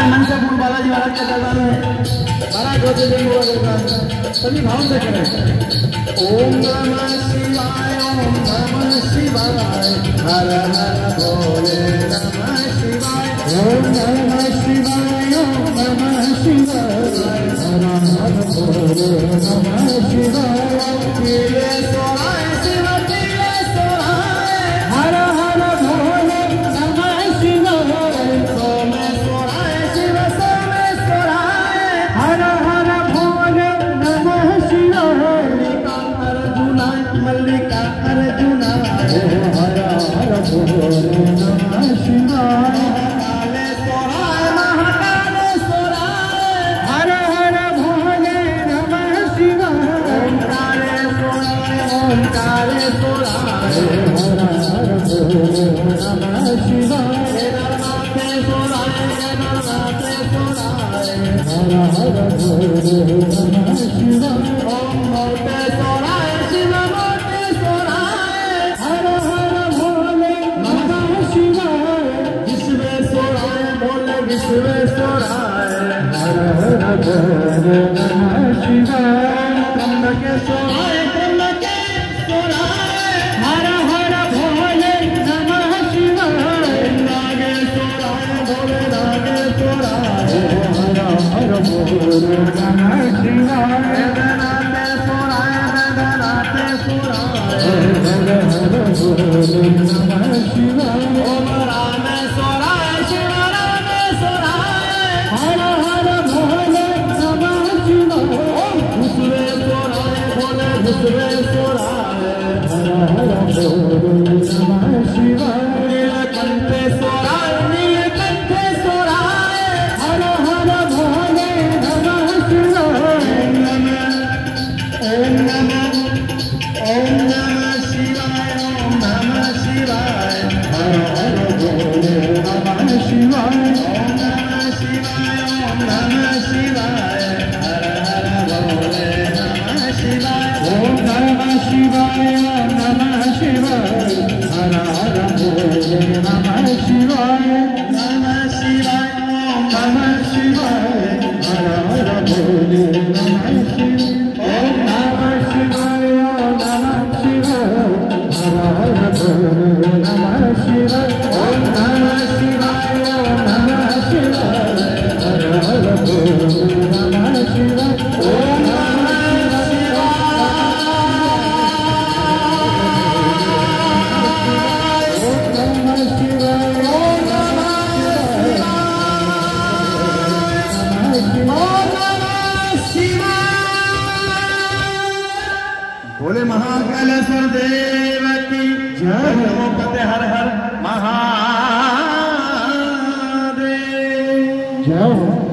मन से गुरु बालाजी महाराज का दरबार है। महाराज होते होगा सभी भाव से करें। ओम नमः शिवाय, ओम नमः शिवाय, हर हर भोले नमः शिवाय। ओम नमः शिवाय, ओम नमः शिवाय, हर हर भोले नमः शिवाय। तिले सोहाय शिव तिले सोहाय, हर हर भोले नमः शिवाय। सोमे सोहाय शिव सोमे सोहाय, हर हर भोले नमः शिवाय। मल्लिका अर्जुना हर हर भोले नमः शिवाय। काले सोहाय महाकाले सोहाय, हर हर भोले नमः शिवाय। ओंकारे सोहाय ओंकारे सोहाय, हर हर भोले नमः शिवाय। नरनाथे सोहाय नरनाथे सोहाय, हर हर भोले नमः शिवाय। ओम मोटे सोहाय शिव मोटे सोहाय, हर हर भोले नमः शिवाय। विश्वेश्वराय भोले विश्वेश्वराय, हर हर भोले नमः शिवाय। त्र्यंबके सोहाय त्र्यंबके सोहाय, हर हर भोले नमः शिवाय। नागेश्वराय भोले नागेश्वराय, हर हर भोले नमः शिवाय। वेदनाथे सोहाय वेदनाथे सोहाय, हर हर भोले नमः शिवाय। ओम रामेश्वराय शिव रामेश्वराय, हर हर भोले नमः शिवाय। ओम विश्वेश्वराय भोले विश्वेश्वराय, हर हर भोले नमः शिवाय। नीलकंठेश्वराय नीलकंठेश्वराय, हर हर भोले नमः शिवाय। ओम नमः शिवाय ओम नमः शिवाय, हर हर भोले नमः शिवाय। ओम नमः शिवाय ओम नमः शिवाय, हर हर भोले नमः शिवाय। ओम नमः शिवाय ओम नमः शिवाय, हर हर भोले नमः शिवाय। नमः शिवाय ओम नमः शिवाय, हर हर भोले नमः शिवाय। ओम नमः शिवाय ओम नमः शिवाय, हर हर भोले नमः शिवाय। ओम नमः शिवाय ओम नमः शिवाय, हर हर भोले नमः शिवाय। ओम नमः शिवाय ओम नमः शिवाय। भोले महाकालेश्वर देव की जय। नमो पते हर हर महादेव। जय।